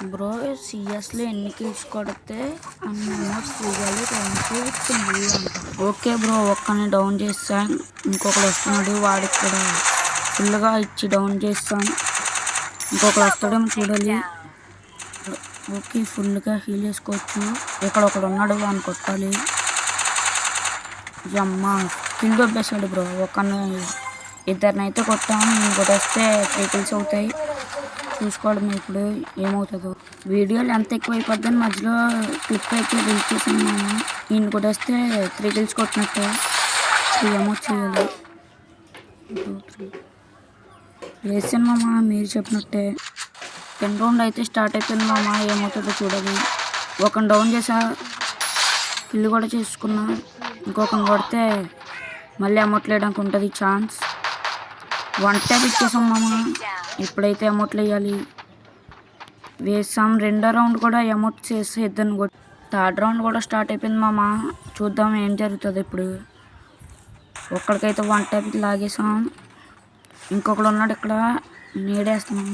bro సిఎస్లో ఎన్ని kills కొడితే అన్ని అమౌంట్స్ తీయాలి రౌండ్కి ఓకే బ్రో ఒక్కని డౌన్ చేస్తాం ఇంకొకరు వస్తున్నాడు వాడికి కూడా ఫుల్గా ఇచ్చి డౌన్ చేస్తాం ఇంకొకరు వస్తాడేమో చూడాలి ఓకే ఫుల్గా హీల్ చేసుకోవచ్చు ఇక్కడ ఒకడు ఉన్నాడు వాడిని కొట్టాలి అమ్మ కిల్ దొబ్బేసాడు బ్రో ఇద్దరినైతే కొట్టాము నేను కొట్టేస్తే 3 కిల్స్ అవుతాయి చూసుకోవడం ఇప్పుడు ఏమవుతుందో వీడియోలు ఎంత ఎక్కువ అయిపోద్దని మధ్యలో క్లిప్ అయితే రీచ్ చేసాను నేను ఈయన కొట్టేస్తే 3 కిల్స్ కొట్టినట్టే అమౌంట్ చేయాలి 2 3 వేసాను మామ మీరు చెప్పినట్టే 10 రౌండ్ అయితే స్టార్ట్ అయిపోయింది మామ ఏమవుతుందో చూడాలి ఒకని డౌన్ చేసా కిల్ కూడా చేసుకున్నా ఇంకొకరిని కొడితే మళ్ళీ అమౌంట్ వేయడానికి ఉంటుంది ఛాన్స్ 1 ట్యాప్ ఇచ్చేసాం మామ ఇప్పుడైతే అమౌంట్లు వేయాలి వేసాం 2వ రౌండ్ కూడా అమౌంట్ చేసి ఇద్దరిని కొట్టి 3rd రౌండ్ కూడా స్టార్ట్ అయిపోయింది మామ చూద్దాం ఏం జరుగుతుంది ఇప్పుడు ఒక్కడికైతే 1 ట్యాప్ లాగేసాం ఇంకొకడు ఉన్నాడు ఇక్కడ నీడేస్తున్నాం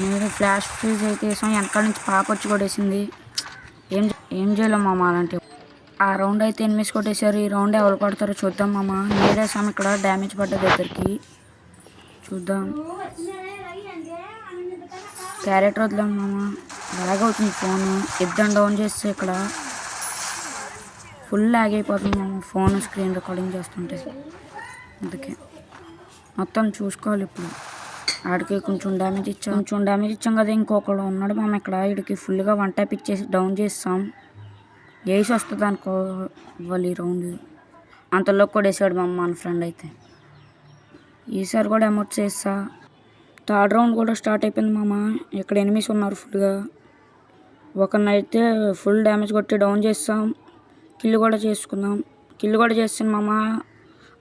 నీడ ఫ్లాష్ ఫ్రీజ్ అయితే వేసాం వెనకాల నుంచి పాప వచ్చి కొట్టేసింది ఏం చేయలేం మామ అలాంటి ఆ రౌండ్ అయితే ఎనిమిస్ కొట్టేశారు ఈ రౌండ్ ఎవరు కొడతారో చూద్దాం మామ నీడేసాం ఇక్కడ డ్యామేజ్ పడ్డది ఇద్దరికి చూద్దాం క్యారెట్ వదిలాం మామ లాగ్ అవుతుంది ఫోను ఇద్దరు డౌన్ చేస్తే ఇక్కడ ఫుల్ లాగ్ అయిపోతుంది మామ ఫోన్ స్క్రీన్ రికార్డింగ్ చేస్తుంటే అందుకే మొత్తం చూసుకోవాలి ఇప్పుడు ఆడికి కొంచెం డ్యామేజ్ ఇచ్చాం కదా ఇంకొకడు ఉన్నాడు మామ ఇక్కడ వీడికి ఫుల్గా 1 ట్యాప్ ఇచ్చేసి డౌన్ చేస్తాం వేసి వస్తుంది అనుకో వాళ్ళు ఈ రౌండ్ అంతలో కూడా వేసాడు మామ మన ఫ్రెండ్ అయితే ఈసారి కూడా అమౌంట్ చేస్తా 3rd రౌండ్ కూడా స్టార్ట్ అయిపోయింది మామ ఇక్కడ ఎనిమిస్ ఉన్నారు ఫుల్గా ఒకరినైతే ఫుల్ డ్యామేజ్ కొట్టి డౌన్ చేస్తాం కిల్ కూడా చేస్తాను మామ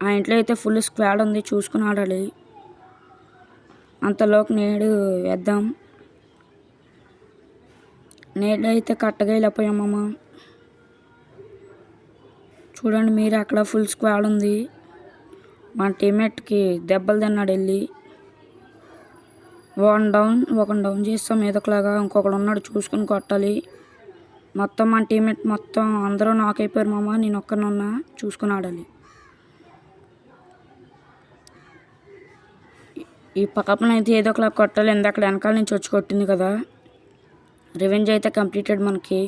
ఆ ఇంట్లో అయితే ఫుల్ స్క్వాడ్ ఉంది చూసుకుని ఆడాలి అంతలోకి నేడు వేద్దాం నేడు అయితే కట్టగా వెళ్ళిపోయాం మామ చూడండి మీరు అక్కడ ఫుల్ స్క్వాడ్ ఉంది మన టీమ్మేట్కి దెబ్బలు తిన్నాడు వెళ్ళి ఒకని డౌన్ చేస్తాం ఏదోకలాగా ఇంకొకడు ఉన్నాడు చూసుకుని కొట్టాలి మొత్తం మన టీమ్మేట్ మొత్తం అందరూ నాక్ అయిపోయారు మామ నేను ఒక్కనే ఉన్నా చూసుకుని ఆడాలి ఈ పక్కన అయితే ఏదో ఒకలా కొట్టాలి ఇందాక వెనకాల నుంచి వచ్చి కొట్టింది కదా రివెంజ్ అయితే కంప్లీటెడ్ మనకి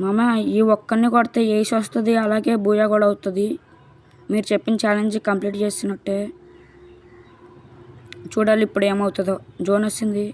మామ ఈ ఒక్కరిని కొడితే ఏసి వస్తుంది అలాగే బూయా కూడా అవుతుంది మీరు చెప్పిన ఛాలెంజ్ కంప్లీట్ చేస్తున్నట్టే చూడాలి ఇప్పుడు ఏమవుతుందో జోన్ వస్తుంది